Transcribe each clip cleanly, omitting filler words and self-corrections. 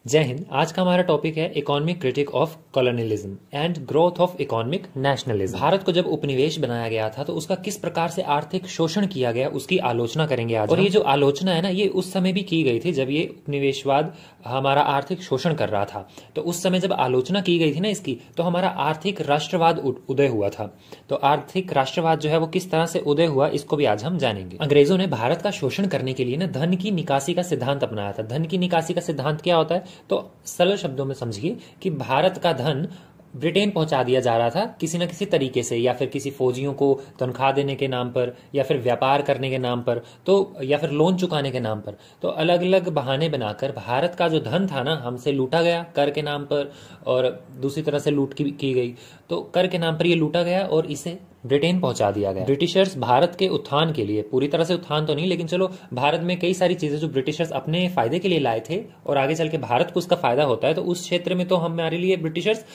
जय हिंद। आज का हमारा टॉपिक है economic critic of colonialism and growth of economic nationalism. Bharat को जब उपनिवेश बनाया गया था तो उसका किस प्रकार से आर्थिक शोषण किया गया उसकी आलोचना करेंगे आज। और ये जो आलोचना है ना, ये उस समय भी की गई थी जब ये उपनिवेशवाद हमारा आर्थिक शोषण कर रहा था। तो उस समय जब आलोचना की गई थी ना इसकी, तो हमारा आर्थिक राष्ट्रवाद उदय हुआ था। तो आर्थिक राष्ट्रवाद जो है वो किस तरह से उदय हुआ, इसको भी आज हम जानेंगे। अंग्रेजों ने भारत का शोषण करने के लिए ना धन की निकासी का सिद्धांत अपनाया था। धन की निकासी का सिद्धांत क्या होता है, तो सरल शब्दों में समझिए कि भारत का धन ब्रिटेन पहुंचा दिया जा रहा था किसी न किसी तरीके से, या फिर किसी फौजियों को तनख्वाह देने के नाम पर, या फिर व्यापार करने के नाम पर, तो या फिर लोन चुकाने के नाम पर। तो अलग अलग बहाने बनाकर भारत का जो धन था ना, हमसे लूटा गया कर के नाम पर, और दूसरी तरह से लूट की गई। तो कर के नाम पर ये लूटा गया और इसे ब्रिटेन पहुंचा दिया गया। ब्रिटिशर्स भारत के उत्थान के लिए, पूरी तरह से उत्थान तो नहीं, लेकिन चलो भारत में कई सारी चीजें जो ब्रिटिशर्स अपने फायदे के लिए लाए थे और आगे चल के भारत को उसका फायदा होता है, तो उस क्षेत्र में तो हमारे लिए ब्रिटिशर्स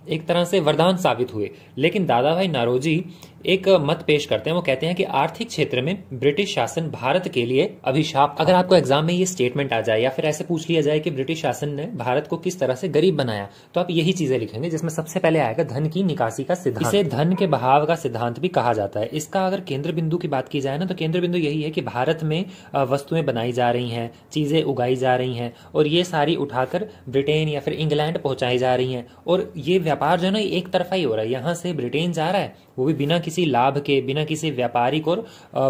एक तरह से वरदान साबित हुए। लेकिन दादा भाई नारोजी एक मत पेश करते हैं। वो कहते हैं कि आर्थिक क्षेत्र में ब्रिटिश शासन भारत के लिए अभिशाप। अगर आपको एग्जाम में ये स्टेटमेंट आ जाए या फिर ऐसे पूछ लिया जाए कि ब्रिटिश शासन ने भारत को किस तरह से गरीब बनाया, तो आप यही चीजें लिखेंगे, जिसमें सबसे पहले आएगा धन की निकासी का सिद्धांत। इसे धन के बहाव का सिद्धांत भी कहा जाता है। इसका अगर केंद्र बिंदु की बात की जाए ना, तो केंद्र बिंदु यही है कि भारत में वस्तुएं बनाई जा रही हैं, चीजें उगाई जा रही हैं, और ये सारी उठाकर ब्रिटेन या फिर इंग्लैंड पहुंचाई जा रही हैं। और ये व्यापार जो है ना, एक तरफा ही हो रहा है। यहाँ से ब्रिटेन जा रहा है, वो भी बिना किसी लाभ के, बिना किसी व्यापारिक और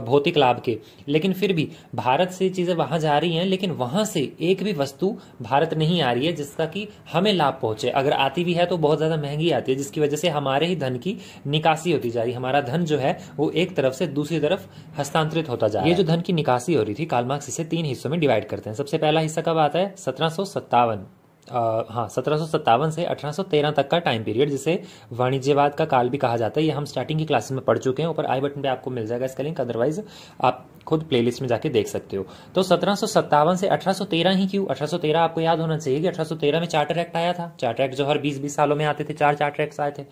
भौतिक लाभ के। लेकिन फिर भी भारत से चीजें वहां जा रही हैं, लेकिन वहां से एक भी वस्तु भारत नहीं आ रही है जिसका कि हमें लाभ पहुंचे। अगर आती भी है तो बहुत ज्यादा महंगी आती है, जिसकी वजह से हमारे ही धन की निकासी होती जा रही है। हमारा धन जो है वो एक तरफ से दूसरी तरफ हस्तांतरित होता जा रहा है। ये जो धन की निकासी हो रही थी, कार्ल मार्क्स इसे 3 हिस्सों में डिवाइड करते हैं। सबसे पहला हिस्सा कब आता है, 1757 1757 से 1813 तक का टाइम पीरियड, जिसे वाणिज्यवाद का काल भी कहा जाता है। ये हम स्टार्टिंग की क्लासेस में पढ़ चुके हैं। ऊपर आई बटन पे आपको मिल जाएगा इसका लिंक, अदरवाइज आप खुद प्लेलिस्ट में जाके देख सकते हो। तो 1757 से 1813 ही क्यों? 1813 आपको याद होना चाहिए कि 1813 में चार्टर एक्ट आया था। चार्टर एक्ट जो हर 20-20 सालों में आते थे, 4 चार्टर एक्ट आए थे।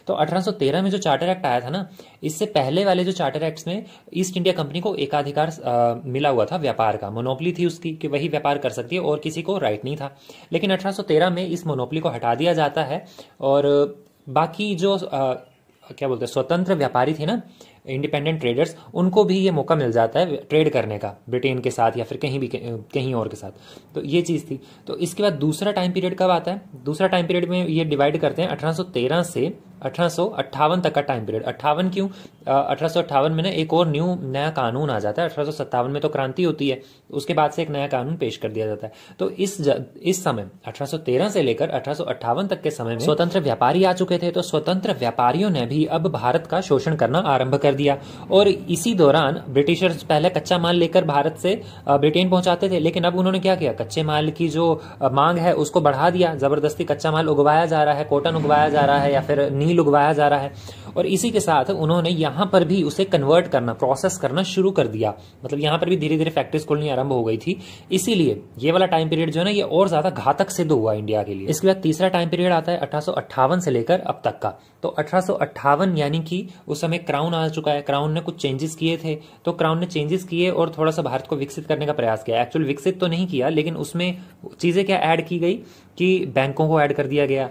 तो 1813 में जो चार्टर एक्ट आया था ना, इससे पहले वाले जो चार्टर एक्ट में ईस्ट इंडिया कंपनी को एकाधिकार मिला हुआ था, व्यापार का मोनोपोली थी उसकी, कि वही व्यापार कर सकती है और किसी को राइट नहीं था। लेकिन 1813 में इस मोनोपोली को हटा दिया जाता है, और बाकी जो क्या बोलते हैं, स्वतंत्र व्यापारी थे ना, इंडिपेंडेंट ट्रेडर्स, उनको भी ये मौका मिल जाता है ट्रेड करने का ब्रिटेन के साथ या फिर कहीं और के साथ। तो ये चीज थी। तो इसके बाद दूसरा टाइम पीरियड कब आता है? दूसरा टाइम पीरियड में ये डिवाइड करते हैं 1813 से 1858 तक का टाइम पीरियड। 58 क्यों? 1858 में ना एक और नया कानून आ जाता है। 1857 में तो क्रांति होती है, उसके बाद से एक नया कानून पेश कर दिया जाता है। तो इस समय 1813 से लेकर 1858 तक के समय में स्वतंत्र व्यापारी आ चुके थे। तो स्वतंत्र व्यापारियों ने भी अब भारत का शोषण करना आरंभ कर दिया। और इसी दौरान ब्रिटिशर्स पहले कच्चा माल लेकर भारत से ब्रिटेन पहुंचाते थे, लेकिन अब उन्होंने क्या किया, कच्चे माल की जो मांग है उसको बढ़ा दिया। जबरदस्ती कच्चा माल उगवाया जा रहा है, कॉटन उगवाया जा रहा है या फिर नील उगवाया जा रहा है। और इसी के साथ उन्होंने यहां पर भी उसे कन्वर्ट करना, प्रोसेस करना शुरू कर दिया। मतलब यहां पर भी धीरे धीरे फैक्ट्रीज खोलनी आरंभ हो गई थी। इसीलिए ये वाला टाइम पीरियड जो है ना, ये और ज्यादा घातक सिद्ध हुआ इंडिया के लिए। इसके बाद तीसरा टाइम पीरियड आता है 1858 से लेकर अब तक का। तो 1858 यानी कि उस समय क्राउन आ चुका है। क्राउन ने कुछ चेंजेस किए थे, तो क्राउन ने चेंजेस किए और थोड़ा सा भारत को विकसित करने का प्रयास किया। एक्चुअल विकसित तो नहीं किया, लेकिन उसमें चीजें क्या ऐड की गई कि बैंकों को ऐड कर दिया गया,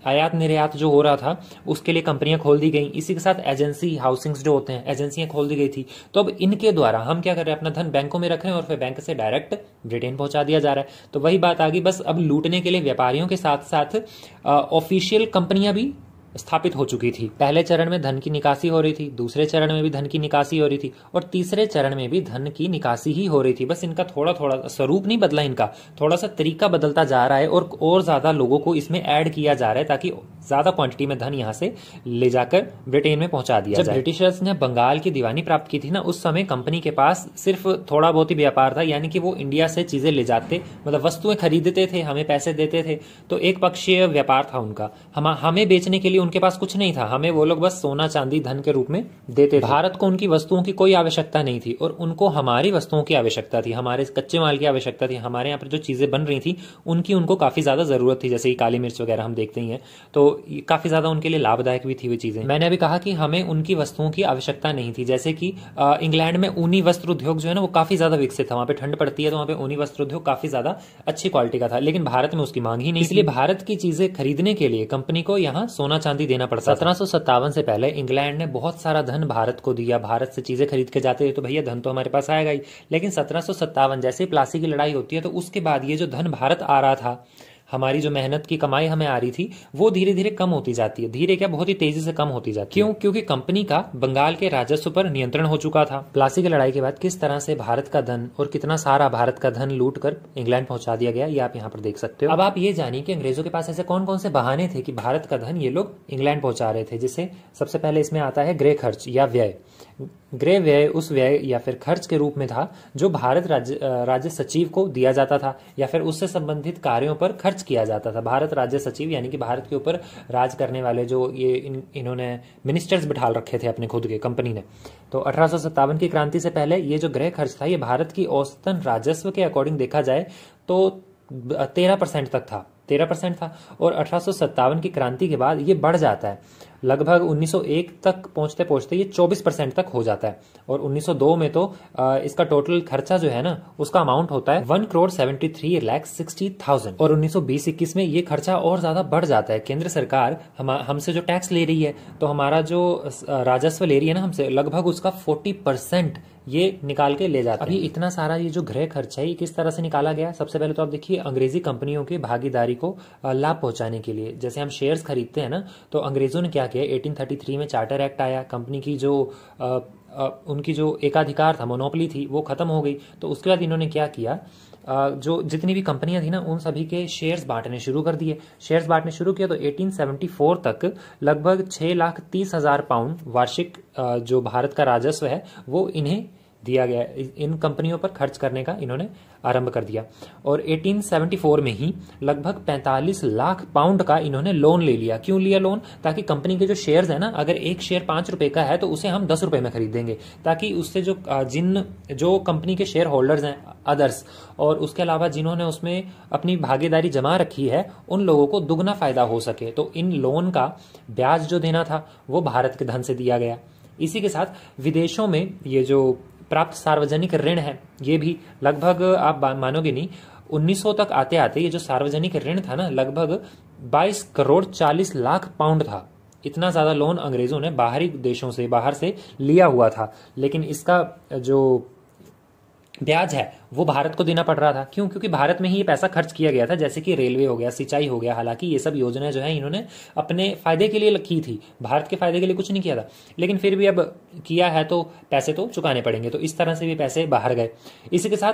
आयात निर्यात जो हो रहा था उसके लिए कंपनियां खोल दी गई। इसी के साथ एजेंसी हाउसिंग्स जो होते हैं, एजेंसियां खोल दी गई थी। तो अब इनके द्वारा हम क्या कर रहे हैं, अपना धन बैंकों में रख रहे हैं और फिर बैंक से डायरेक्ट ब्रिटेन पहुंचा दिया जा रहा है। तो वही बात आ गई, बस अब लूटने के लिए व्यापारियों के साथ साथ ऑफिशियल कंपनियां भी स्थापित हो चुकी थी। पहले चरण में धन की निकासी हो रही थी, दूसरे चरण में भी धन की निकासी हो रही थी, और तीसरे चरण में भी धन की निकासी ही हो रही थी। बस इनका थोड़ा थोड़ा स्वरूप नहीं बदला, इनका थोड़ा सा तरीका बदलता जा रहा है और ज्यादा लोगों को इसमें ऐड किया जा रहा है, ताकि ज्यादा क्वांटिटी में धन यहां से ले जाकर ब्रिटेन में पहुंचा दिया जाए। जब ब्रिटिशर्स ने बंगाल की दीवानी प्राप्त की थी ना, उस समय कंपनी के पास सिर्फ थोड़ा बहुत ही व्यापार था, यानी कि वो इंडिया से चीजें ले जाते, मतलब वस्तुएं खरीदते थे, हमें पैसे देते थे। तो एक पक्षीय व्यापार था उनका, हमें बेचने के लिए उनके पास कुछ नहीं था, हमें वो लोग बस सोना चांदी धन के रूप में देते थे। भारत को उनकी वस्तुओं की कोई आवश्यकता नहीं थी और उनको हमारी वस्तुओं की आवश्यकता थी, हमारे कच्चे माल की आवश्यकता थी, हमारे यहाँ पर जो चीजें बन रही थी उनकी उनको काफी ज्यादा जरूरत थी, जैसे कि काली मिर्च वगैरह हम देखते ही हैं, तो काफी ज्यादा उनके लिए लाभदायक भी थी वो चीजें। मैंने अभी कहा कि हमें उनकी वस्तुओं की आवश्यकता नहीं थी, जैसे कि इंग्लैंड में ऊनी वस्त्र उद्योग जो है ना वो काफी ज्यादा विकसित था, वहां पे ठंड पड़ती है तो वहां पे ऊनी वस्त्र उद्योग काफी ज्यादा अच्छी क्वालिटी का था, लेकिन भारत में उसकी मांग ही नहीं, इसलिए भारत की चीजें खरीदने के लिए कंपनी को यहाँ सोना चांदी देना पड़ता। 1757 से पहले इंग्लैंड ने बहुत सारा धन भारत को दिया, भारत से चीजें खरीद के जाते तो भैया धन तो हमारे पास आएगा ही, लेकिन 1757 जैसे प्लासी की लड़ाई होती है तो उसके बाद ये जो धन भारत आ रहा था, हमारी जो मेहनत की कमाई हमें आ रही थी वो धीरे धीरे कम होती जाती है, धीरे क्या बहुत ही तेजी से कम होती जाती है। क्यों? क्योंकि कंपनी का बंगाल के राजस्व पर नियंत्रण हो चुका था। प्लासी की लड़ाई के बाद किस तरह से भारत का धन और कितना सारा भारत का धन लूट कर इंग्लैंड पहुंचा दिया गया, ये आप यहाँ पर देख सकते हो। अब आप ये जानिए कि अंग्रेजों के पास ऐसे कौन कौन से बहाने थे कि भारत का धन ये लोग इंग्लैंड पहुंचा रहे थे, जिससे सबसे पहले इसमें आता है ग्रे खर्च या व्यय। ग्रे व्यय उस व्यय या फिर खर्च के रूप में था जो भारत राज्य सचिव को दिया जाता था या फिर उससे संबंधित कार्यों पर खर्च किया जाता था। भारत राज्य सचिव यानी कि भारत के ऊपर राज करने वाले जो ये इन्होंने मिनिस्टर्स बिठाल रखे थे अपने खुद के कंपनी ने। तो 1857 की क्रांति से पहले ये जो गृह खर्च था ये भारत की औसतन राजस्व के अकॉर्डिंग देखा जाए तो 13% था 13% था, और 1857 की क्रांति के बाद ये बढ़ जाता है, लगभग 1901 तक पहुंचते पहुंचते ये 24% तक हो जाता है, और 1902 में तो इसका टोटल खर्चा जो है ना उसका अमाउंट होता है 1,73,60,000, और 1920-21 में ये खर्चा और ज्यादा बढ़ जाता है। केंद्र सरकार हमसे जो टैक्स ले रही है तो हमारा जो राजस्व ले रही है ना हमसे, लगभग उसका 40% ये निकाल के ले जाता है। अभी इतना सारा ये जो गृह खर्च है ये किस तरह से निकाला गया? सबसे पहले तो आप देखिए अंग्रेजी कंपनियों की भागीदारी को लाभ पहुंचाने के लिए, जैसे हम शेयर्स खरीदते हैं ना, तो अंग्रेजों ने क्या किया, 1833 में चार्टर एक्ट आया, कंपनी की जो उनकी जो एकाधिकार था, मोनोपोली थी, वो खत्म हो गई। तो उसके बाद इन्होंने क्या किया, जो जितनी भी कंपनियां थी ना उन सभी के शेयर्स बांटने शुरू कर दिए। शेयर्स बांटने शुरू किया तो 1874 तक लगभग 6,30,000 पाउंड वार्षिक जो भारत का राजस्व है वो इन्हें दिया गया। इन कंपनियों पर खर्च करने का इन्होंने आरंभ कर दिया, और 1874 में ही लगभग 45 लाख पाउंड का इन्होंने लोन ले लिया। क्यों लिया लोन? ताकि कंपनी के जो शेयर्स है ना, अगर एक शेयर 5 रुपए का है तो उसे हम 10 रुपए में खरीदेंगे, ताकि उससे जो कंपनी के शेयर होल्डर्स हैं अदर्स, और उसके अलावा जिन्होंने उसमें अपनी भागीदारी जमा रखी है उन लोगों को दुगना फायदा हो सके। तो इन लोन का ब्याज जो देना था वो भारत के धन से दिया गया। इसी के साथ विदेशों में ये जो प्राप्त सार्वजनिक ऋण है ये भी लगभग, आप मानोगे नहीं, 1900 तक आते आते ये जो सार्वजनिक ऋण था ना लगभग 22 करोड़ 40 लाख पाउंड था। इतना ज्यादा लोन अंग्रेजों ने बाहरी देशों से, बाहर से लिया हुआ था, लेकिन इसका जो ब्याज है वो भारत को देना पड़ रहा था। क्यों? क्योंकि भारत में ही ये पैसा खर्च किया गया था, जैसे कि रेलवे हो गया, सिंचाई हो गया। हालांकि ये सब योजनाएं जो है इन्होंने अपने फायदे के लिए की थी, भारत के फायदे के लिए कुछ नहीं किया था, लेकिन फिर भी अब किया है तो पैसे तो चुकाने पड़ेंगे, तो इस तरह से भी पैसे बाहर गए। इसी के साथ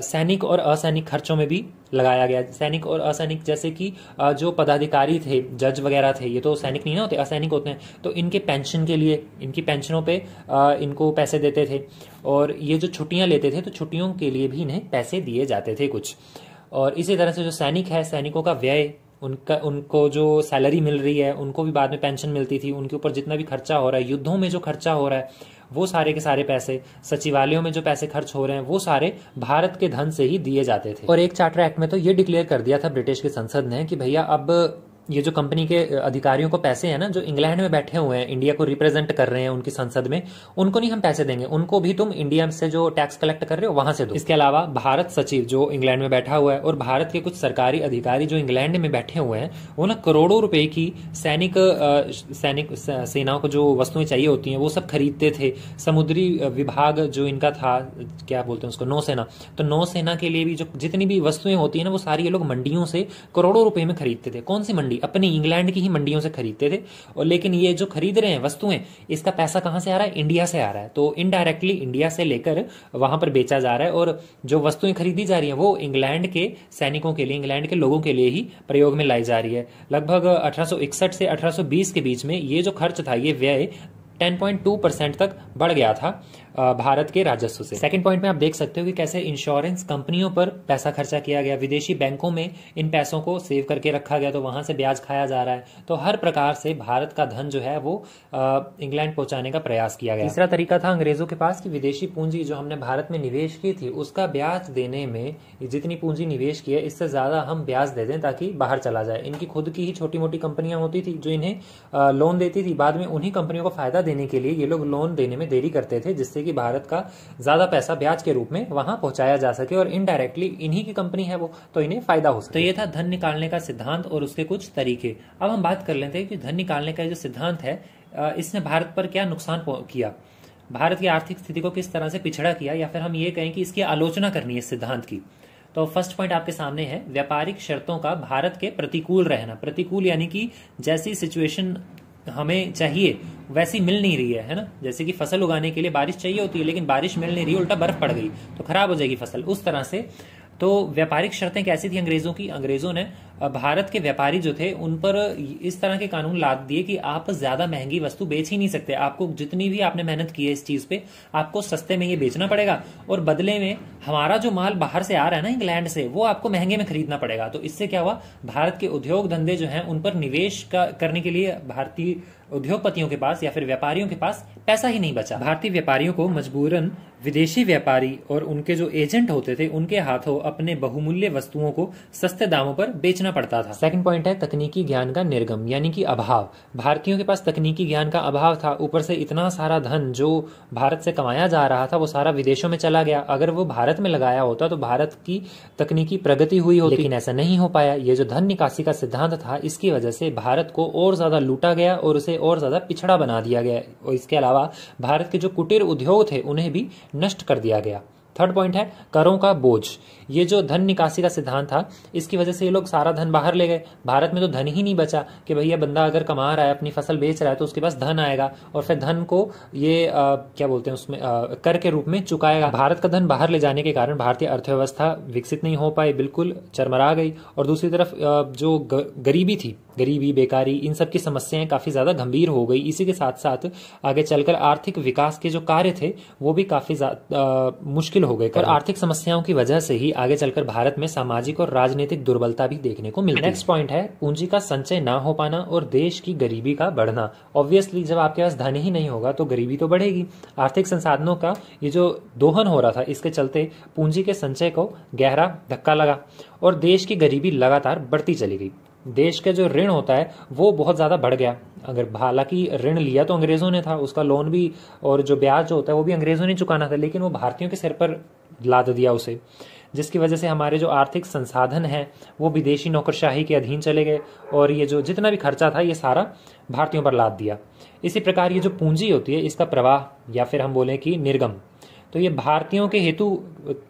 सैनिक और असैनिक खर्चों में भी लगाया गया। सैनिक और असैनिक, जैसे कि जो पदाधिकारी थे, जज वगैरह थे, ये तो सैनिक नहीं ना होते, असैनिक होते हैं, तो इनके पेंशन के लिए, इनकी पेंशनों पे इनको पैसे देते थे, और ये जो छुट्टियां लेते थे तो छुट्टियों के लिए भी इन्हें पैसे दिए जाते थे कुछ। और इसी तरह से जो सैनिक है, सैनिकों का व्यय, उनको जो सैलरी मिल रही है उनको भी बाद में पेंशन मिलती थी, उनके ऊपर जितना भी खर्चा हो रहा है, युद्धों में जो खर्चा हो रहा है वो सारे के सारे पैसे, सचिवालयों में जो पैसे खर्च हो रहे हैं वो सारे भारत के धन से ही दिए जाते थे। और एक चार्टर एक्ट में तो ये डिक्लेयर कर दिया था ब्रिटिश की संसद ने कि भैया अब ये जो कंपनी के अधिकारियों को पैसे हैं ना, जो इंग्लैंड में बैठे हुए हैं, इंडिया को रिप्रेजेंट कर रहे हैं उनकी संसद में, उनको नहीं हम पैसे देंगे, उनको भी तुम इंडिया से जो टैक्स कलेक्ट कर रहे हो वहां से दो। इसके अलावा भारत सचिव जो इंग्लैंड में बैठा हुआ है और भारत के कुछ सरकारी अधिकारी जो इंग्लैंड में बैठे हुए हैं, वो ना करोड़ों रुपए की सैनिक सेनाओं को जो वस्तुएं चाहिए होती हैं वो सब खरीदते थे। समुद्री विभाग जो इनका था, क्या बोलते हैं उसको, नौसेना, तो नौसेना के लिए भी जो जितनी भी वस्तुएं होती है ना वो सारी ये लोग मंडियों से करोड़ों रुपए में खरीदते थे। कौन सी मंडी? अपनी इंग्लैंड की ही मंडियों से खरीदते थे। और लेकिन ये जो खरीद रहे हैं वस्तुएं, इसका पैसा कहां से आ रहा है? इंडिया से आ रहा है। तो इनडायरेक्टली इंडिया से लेकर वहां पर बेचा जा रहा है, और जो वस्तुएं खरीदी जा रही हैं वो इंग्लैंड के सैनिकों के लिए, इंग्लैंड के लोगों के लिए ही प्रयोग में लाई जा रही है। लगभग 1861 से 1820 के बीच में ये जो खर्च था, ये व्यय 10.2% तक बढ़ गया था। भारत के राजस्व से। सेकंड पॉइंट में आप देख सकते हो कि कैसे इंश्योरेंस कंपनियों पर पैसा खर्चा किया गया, विदेशी बैंकों में इन पैसों को सेव करके रखा गया तो वहां से ब्याज खाया जा रहा है। तो हर प्रकार से भारत का धन जो है वो इंग्लैंड पहुंचाने का प्रयास किया गया। तीसरा तरीका था अंग्रेजों के पास कि विदेशी पूंजी जो हमने भारत में निवेश की थी उसका ब्याज देने में, जितनी पूंजी निवेश की है इससे ज्यादा हम ब्याज दे दें ताकि बाहर चला जाए। इनकी खुद की ही छोटी मोटी कंपनियां होती थी जो इन्हें लोन देती थी, बाद में उन्हीं कंपनियों को फायदा देने के लिए ये लोग लोन देने में देरी करते थे जिससे कि भारत का ज्यादा पैसा ब्याज के रूप में वहां पहुंचाया जा सके और इनडायरेक्टली इन्हीं की कंपनी है वो, तो इन्हें फायदा हो सके। तो ये था धन निकालने का सिद्धांत और उसके कुछ तरीके। अब हम बात कर लेते हैं कि धन निकालने का जो सिद्धांत है इसने भारत पर क्या नुकसान किया, भारत की आर्थिक स्थिति को किस तरह से पिछड़ा किया, या फिर हम ये कहें कि इसकी आलोचना करनी है सिद्धांत की। तो फर्स्ट पॉइंट आपके सामने है व्यापारिक शर्तों का भारत के प्रतिकूल रहना। प्रतिकूल यानी कि जैसी सिचुएशन हमें चाहिए वैसी मिल नहीं रही है ना। जैसे कि फसल उगाने के लिए बारिश चाहिए होती है लेकिन बारिश मिल नहीं रही, उल्टा बर्फ पड़ गई तो खराब हो जाएगी फसल, उस तरह से। तो व्यापारिक शर्तें कैसी थी अंग्रेजों की, अंग्रेजों ने भारत के व्यापारी जो थे उन पर इस तरह के कानून लाद दिए कि आप ज्यादा महंगी वस्तु बेच ही नहीं सकते, आपको जितनी भी आपने मेहनत की है इस चीज पे आपको सस्ते में ये बेचना पड़ेगा और बदले में हमारा जो माल बाहर से आ रहा है ना इंग्लैंड से वो आपको महंगे में खरीदना पड़ेगा। तो इससे क्या हुआ, भारत के उद्योग धंधे जो हैं उन पर निवेश करने के लिए भारतीय उद्योगपतियों के पास या फिर व्यापारियों के पास पैसा ही नहीं बचा। भारतीय व्यापारियों को मजबूरन विदेशी व्यापारी और उनके जो एजेंट होते थे उनके हाथों अपने बहुमूल्य वस्तुओं को सस्ते दामों पर बेचना पड़ता था। सेकंड पॉइंट है तकनीकी ज्ञान का निर्गम यानी कि अभाव। भारतीयों के पास तकनीकी ज्ञान का अभाव था, ऊपर से इतना सारा धन जो भारत से कमाया जा रहा था वो सारा विदेशों में चला गया। अगर वो भारत में लगाया होता तो भारत की तकनीकी प्रगति हुई होती, लेकिन ऐसा नहीं हो पाया। ये जो धन निकासी का सिद्धांत था इसकी वजह से भारत को और ज्यादा लूटा गया और उसे और ज्यादा पिछड़ा बना दिया गया और इसके अलावा भारत के जो कुटीर उद्योग थे उन्हें भी नष्ट कर दिया गया। थर्ड पॉइंट है करों का बोझ। ये जो धन निकासी का सिद्धांत था इसकी वजह से ये लोग सारा धन बाहर ले गए, भारत में तो धन ही नहीं बचा कि भैया बंदा अगर कमा रहा है अपनी फसल बेच रहा है तो उसके पास धन आएगा और फिर धन को ये क्या बोलते हैं उसमें कर के रूप में चुकाएगा। भारत का धन बाहर ले जाने के कारण भारतीय अर्थव्यवस्था विकसित नहीं हो पाई, बिल्कुल चरमरा गई। और दूसरी तरफ जो गरीबी थी, गरीबी बेकारी इन सब की समस्याएं काफी ज्यादा गंभीर हो गई। इसी के साथ साथ आगे चलकर आर्थिक विकास के जो कार्य थे वो भी काफी मुश्किल हो गए और आर्थिक समस्याओं की वजह से ही आगे चलकर भारत में सामाजिक और राजनीतिक दुर्बलता भी देखने को मिलती है। नेक्स्ट पॉइंट है पूंजी का संचय ना हो पाना और देश की गरीबी का बढ़ना। ऑब्वियसली जब आपके पास धन ही नहीं होगा तो गरीबी तो बढ़ेगी। आर्थिक संसाधनों का ये जो दोहन हो रहा था इसके चलते पूंजी के संचय को गहरा धक्का लगा और देश की गरीबी लगातार बढ़ती चली गई। देश का जो ऋण होता है वो बहुत ज्यादा बढ़ गया। अगर हालांकि ऋण लिया तो अंग्रेजों ने था, उसका लोन भी और जो ब्याज होता है वो भी अंग्रेजों ने चुकाना था, लेकिन वो भारतीयों के सिर पर लाद दिया उसे, जिसकी वजह से हमारे जो आर्थिक संसाधन हैं वो विदेशी नौकरशाही के अधीन चले गए और ये जो जितना भी खर्चा था ये सारा भारतीयों पर लाद दिया। इसी प्रकार ये जो पूंजी होती है इसका प्रवाह या फिर हम बोलें कि निर्गम, तो ये भारतीयों के हेतु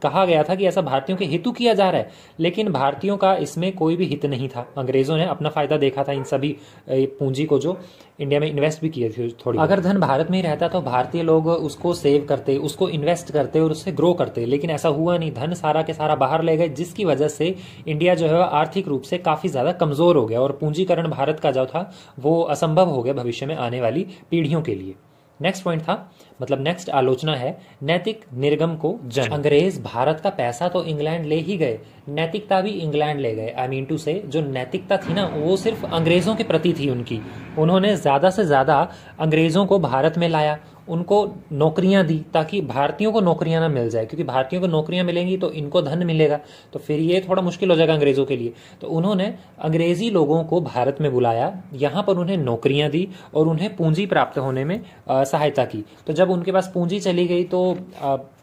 कहा गया था कि ऐसा भारतीयों के हेतु किया जा रहा है, लेकिन भारतीयों का इसमें कोई भी हित नहीं था। अंग्रेजों ने अपना फायदा देखा था इन सभी पूंजी को जो इंडिया में इन्वेस्ट भी किए थे थोड़ी। अगर धन भारत में ही रहता तो भारतीय लोग उसको सेव करते, उसको इन्वेस्ट करते और उससे ग्रो करते, लेकिन ऐसा हुआ नहीं। धन सारा के सारा बाहर ले गए जिसकी वजह से इंडिया जो है आर्थिक रूप से काफी ज्यादा कमजोर हो गया और पूंजीकरण भारत का जो था वो असंभव हो गया भविष्य में आने वाली पीढ़ियों के लिए। नेक्स्ट पॉइंट था मतलब नेक्स्ट आलोचना है नैतिक निर्गम को जन्म। अंग्रेज भारत का पैसा तो इंग्लैंड ले ही गए, नैतिकता भी इंग्लैंड ले गए। आई मीन टू से जो नैतिकता थी ना वो सिर्फ अंग्रेजों के प्रति थी उनकी। उन्होंने ज्यादा से ज्यादा अंग्रेजों को भारत में लाया, उनको नौकरियां दी ताकि भारतीयों को नौकरियां ना मिल जाए, क्योंकि भारतीयों को नौकरियां मिलेंगी तो इनको धन मिलेगा, तो फिर ये थोड़ा मुश्किल हो जाएगा अंग्रेजों के लिए। तो उन्होंने अंग्रेजी लोगों को भारत में बुलाया, यहाँ पर उन्हें नौकरियां दी और उन्हें पूंजी प्राप्त होने में सहायता की। तो जब उनके पास पूंजी चली गई तो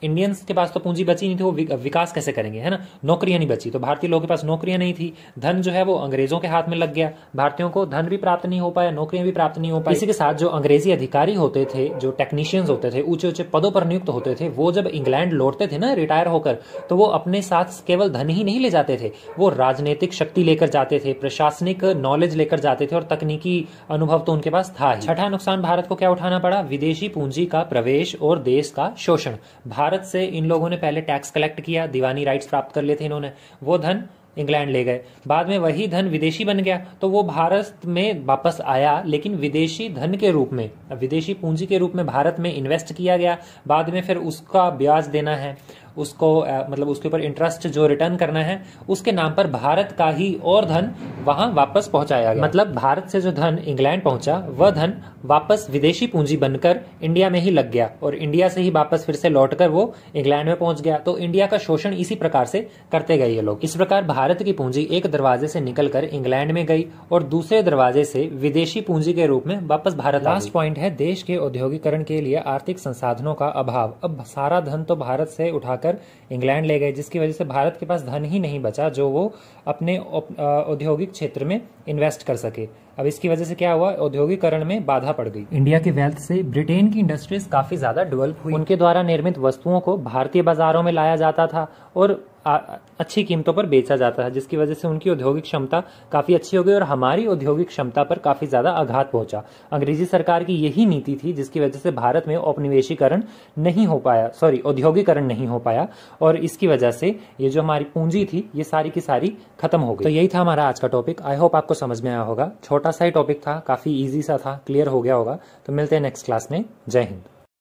इंडियंस के पास तो पूंजी बची नहीं थी, वो विकास कैसे करेंगे, है ना। नौकरियां नहीं बची तो भारतीय लोगों के पास नौकरियां नहीं थी, धन जो है वो अंग्रेजों के हाथ में लग गया, भारतीयों को धन भी प्राप्त नहीं हो पाया, नौकरियां भी प्राप्त नहीं हो पाई। इसी के साथ जो अंग्रेजी अधिकारी होते थे, जो टेक्नीशियंस होते थे, ऊंचे ऊंचे पदों पर नियुक्त होते थे, वो जब इंग्लैंड लौटते थे ना रिटायर होकर, तो वो अपने साथ केवल धन ही नहीं ले जाते थे, वो राजनीतिक शक्ति लेकर जाते थे, प्रशासनिक नॉलेज लेकर जाते थे और तकनीकी अनुभव तो उनके पास था ही। छठा नुकसान भारत को क्या उठाना पड़ा, विदेशी पूंजी का प्रवेश और देश का शोषण। भारत से इन लोगों ने पहले टैक्स कलेक्ट किया, दीवानी राइट्स प्राप्त कर लिए थे इन्होंने, वो धन इंग्लैंड ले गए। बाद में वही धन विदेशी बन गया तो वो भारत में वापस आया, लेकिन विदेशी धन के रूप में, विदेशी पूंजी के रूप में भारत में इन्वेस्ट किया गया। बाद में फिर उसका ब्याज देना है उसको, मतलब उसके ऊपर इंटरेस्ट जो रिटर्न करना है, उसके नाम पर भारत का ही और धन वहां वापस पहुंचाया गया। मतलब भारत से जो धन इंग्लैंड पहुंचा वह धन वापस विदेशी पूंजी बनकर इंडिया में ही लग गया और इंडिया से ही वापस फिर से लौटकर वो इंग्लैंड में पहुंच गया। तो इंडिया का शोषण इसी प्रकार से करते गए ये लोग। इस प्रकार भारत की पूंजी एक दरवाजे से निकलकर इंग्लैंड में गई और दूसरे दरवाजे से विदेशी पूंजी के रूप में वापस भारत। लास्ट पॉइंट है देश के औद्योगिकरण के लिए आर्थिक संसाधनों का अभाव। अब सारा धन तो भारत से उठाकर इंग्लैंड ले गए, जिसकी वजह से भारत के पास धन ही नहीं बचा जो वो अपने औद्योगिक क्षेत्र में इन्वेस्ट कर सके। अब इसकी वजह से क्या हुआ, औद्योगिकरण में बाधा पड़ गई। इंडिया के वेल्थ से ब्रिटेन की इंडस्ट्रीज काफी ज्यादा डेवलप हुई। उनके द्वारा निर्मित वस्तुओं को भारतीय बाजारों में लाया जाता था और अच्छी कीमतों पर बेचा जाता है, जिसकी वजह से उनकी औद्योगिक क्षमता काफी अच्छी हो गई और हमारी औद्योगिक क्षमता पर काफी ज्यादा आघात पहुंचा। अंग्रेजी सरकार की यही नीति थी जिसकी वजह से भारत में औपनिवेशीकरण नहीं हो पाया, औद्योगिकरण नहीं हो पाया और इसकी वजह से ये जो हमारी पूंजी थी ये सारी की सारी खत्म हो गई। तो यही था हमारा आज का टॉपिक। आई होप आपको समझ में आया होगा। छोटा सा ही टॉपिक था, काफी ईजी सा था, क्लियर हो गया होगा। तो मिलते हैं नेक्स्ट क्लास में। जय हिंद।